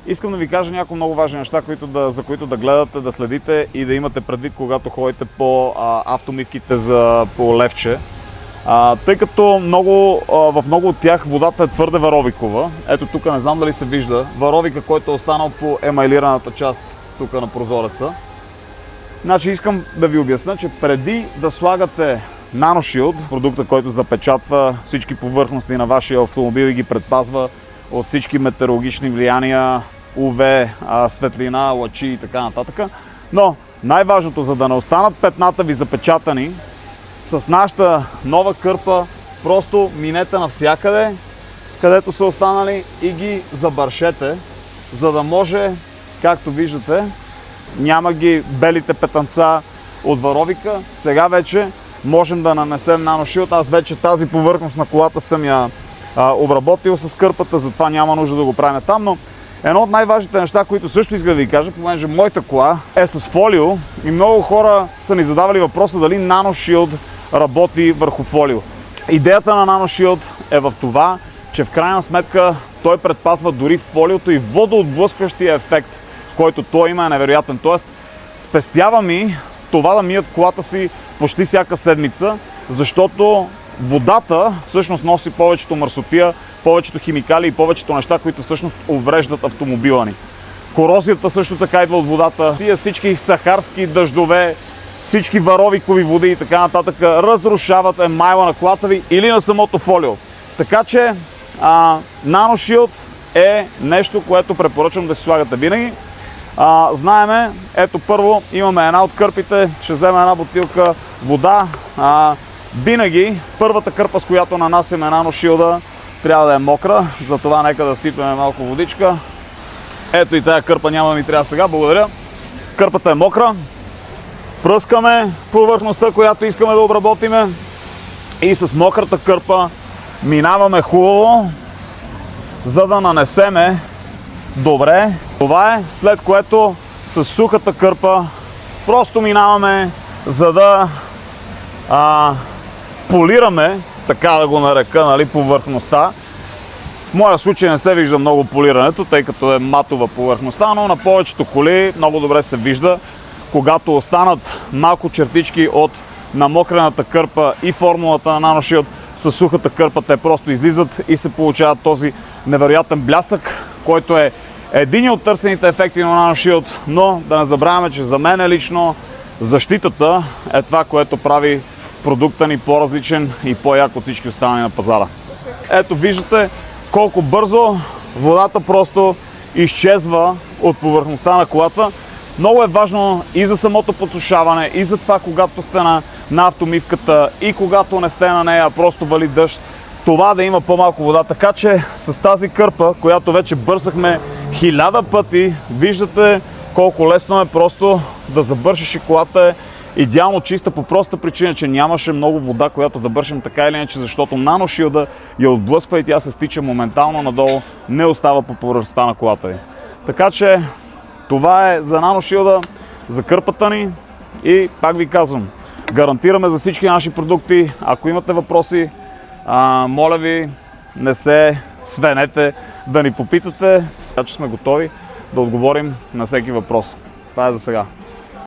Искам да ви кажа няколко много важни неща, за които да гледате, да следите и да имате предвид, когато ходите по автомивките по левче. Тъй като в много от тях водата е твърде варовикова. Ето тук не знам дали се вижда варовика, който е останал по емайлираната част тук на прозореца. Значи искам да ви обясня, че преди да слагате NanoShield, продукта, който запечатва всички повърхности на вашия автомобил и ги предпазва от всички метеорологични влияния, UV, светлина, лъчи и така нататък. Но най-важното, за да не останат петната ви запечатани, с нашата нова кърпа просто минете навсякъде, където са останали и ги забършете, за да може, както виждате, няма ги белите петънца от варовика. Сега вече можем да нанесем NanoShield. Аз вече тази повърхност на колата съм я обработил с кърпата, затова няма нужда да го правим там, но едно от най-важните неща, които също искам да ви кажа, понеже моята кола е с фолио и много хора са ни задавали въпроса дали NanoShield работи върху фолио. Идеята на NanoShield е в това, че в крайна сметка той предпазва дори фолиото и водоотблъскващия ефект, който той има, е невероятен. Тоест, спестява ми това да мият колата си почти всяка седмица, защото водата всъщност носи повечето мърсотия, повечето химикали и повечето неща, които всъщност увреждат автомобила ни. Корозията също така идва от водата. Тия всички сахарски дъждове, всички варовикови води и така нататък разрушават емайла на колата ви или на самото фолио. Така че NanoShield е нещо, което препоръчвам да си слагате винаги. Знаеме, ето първо имаме една от кърпите, ще вземем една бутилка вода. Винаги първата кърпа, с която нанасяме NanoShield, трябва да е мокра, затова нека да сипеме малко водичка. Ето и тая кърпа няма да ми трябва сега, благодаря. Кърпата е мокра. Пръскаме повърхността, която искаме да обработиме и с мократа кърпа минаваме хубаво, за да нанесеме добре. Това е, след което с сухата кърпа просто минаваме, за да полираме, така да го нарека, нали, повърхността. В моя случай не се вижда много полирането, тъй като е матова повърхността, но на повечето коли много добре се вижда. Когато останат малко чертички от намокрената кърпа и формулата на NanoShield с сухата кърпа, те просто излизат и се получава този невероятен блясък, който е един от търсените ефекти на NanoShield, но да не забравяме, че за мен лично защитата е това, което прави продукта ни по-различен и по-як от всички останали на пазара. Ето виждате колко бързо водата просто изчезва от повърхността на колата. Много е важно и за самото подсушаване, и за това, когато сте на автомивката и когато не сте на нея, просто вали дъжд, това да има по-малко вода. Така че с тази кърпа, която вече бърсахме 1000 пъти, виждате колко лесно е просто да забършиш и колата е идеално чиста по проста причина, че нямаше много вода, която да бършим така или иначе, защото NanoShield я отблъсква и тя се стича моментално надолу, не остава по повърхността на колата ви. Така че това е за NanoShield, за кърпата ни и пак ви казвам, гарантираме за всички наши продукти. Ако имате въпроси, моля ви, не се свенете да ни попитате, така че сме готови да отговорим на всеки въпрос. Това е за сега.